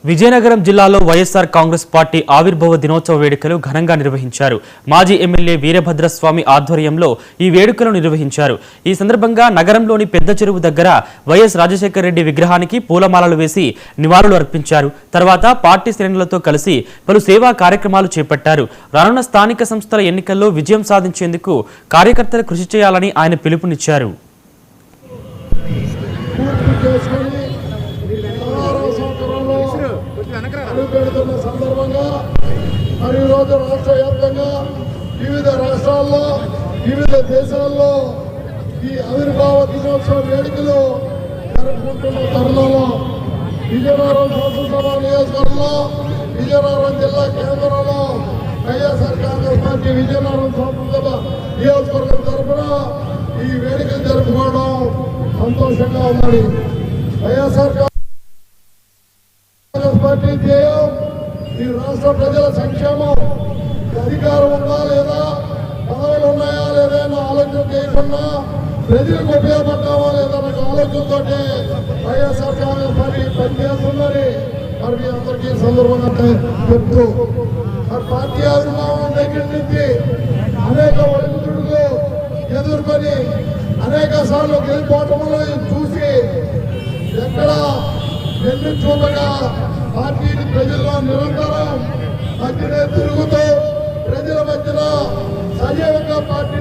విజయనగరం జిల్లాలో వైఎస్ఆర్ కాంగ్రెస్ పార్టీ ఆవిర్భావ దినోత్సవ వేడుకలు ఘనంగా నిర్వహించారు. మాజీ ఎమ్మెల్యే వీరభద్రస్వామి ఆధ్వర్యంలో ఈ వేడుకలు నిర్వహించారు. ఈ సందర్భంగా నగరంలోని పెద్ద చెరువు దగ్గర వైఎస్ రాజశేఖర రెడ్డి విగ్రహానికి పూలమాలలు వేసి నివాళులు అర్పించారు. తర్వాత పార్టీ శ్రేణులతో కలిసి పలు సేవా కార్యక్రమాలు చేపట్టారు. రానున్న స్థానిక సంస్థల ఎన్నికల్లో విజయం సాధించేందుకు కార్యకర్తలు కృషి చేయాలని ఆయన పిలుపునిచ్చారు. అడుగుపెడుతున్న సందర్భంగా మరి ఈరోజు రాష్ట్ర వ్యాప్తంగా వివిధ రాష్ట్రాల్లో వివిధ దేశాల్లో ఈ ఆవిర్భావ దినోత్సవ వేడుకలు జరుపుకుంటున్న తరుణంలో విజయనగరం శాసనసభ నియోజకవర్గంలో విజయనగరం జిల్లా కేంద్రంలో వైఎస్ఆర్ కాంగ్రెస్ పార్టీ విజయనగరం శాసనసభ నియోజకవర్గం తరఫున ఈ వేడుకలు జరుపుకోవడం సంతోషంగా ఉన్నది. వైఎస్ఆర్ పార్టీ ధ్యేయం ఈ రాష్ట్ర ప్రజల సంక్షేమం. అధికారం ఉందా లేదా, పదవులు ఉన్నాయా లేదా అన్న ఆలోచన చేయకుండా ప్రజలకు ఉపయోగపడతామా లేదా అన్న ఆలోచనతో వైఎస్ఆర్ కాంగ్రెస్ పార్టీ పనిచేస్తుందని మరి మీ అందరికీ సందర్భంగా చెప్తూ మరి పార్టీ ఆవిర్భావం దగ్గర నుంచి అనేక ఒడిదుడుకులు ఎదుర్కొని అనేక సార్లు గెలిపోవటంలో చూసి ఎక్కడ ఎన్ని చూపగా పార్టీని ప్రజల్లో నిరంతరం మధ్యనే తిరుగుతూ ప్రజల మధ్యన సజీవంగా పార్టీ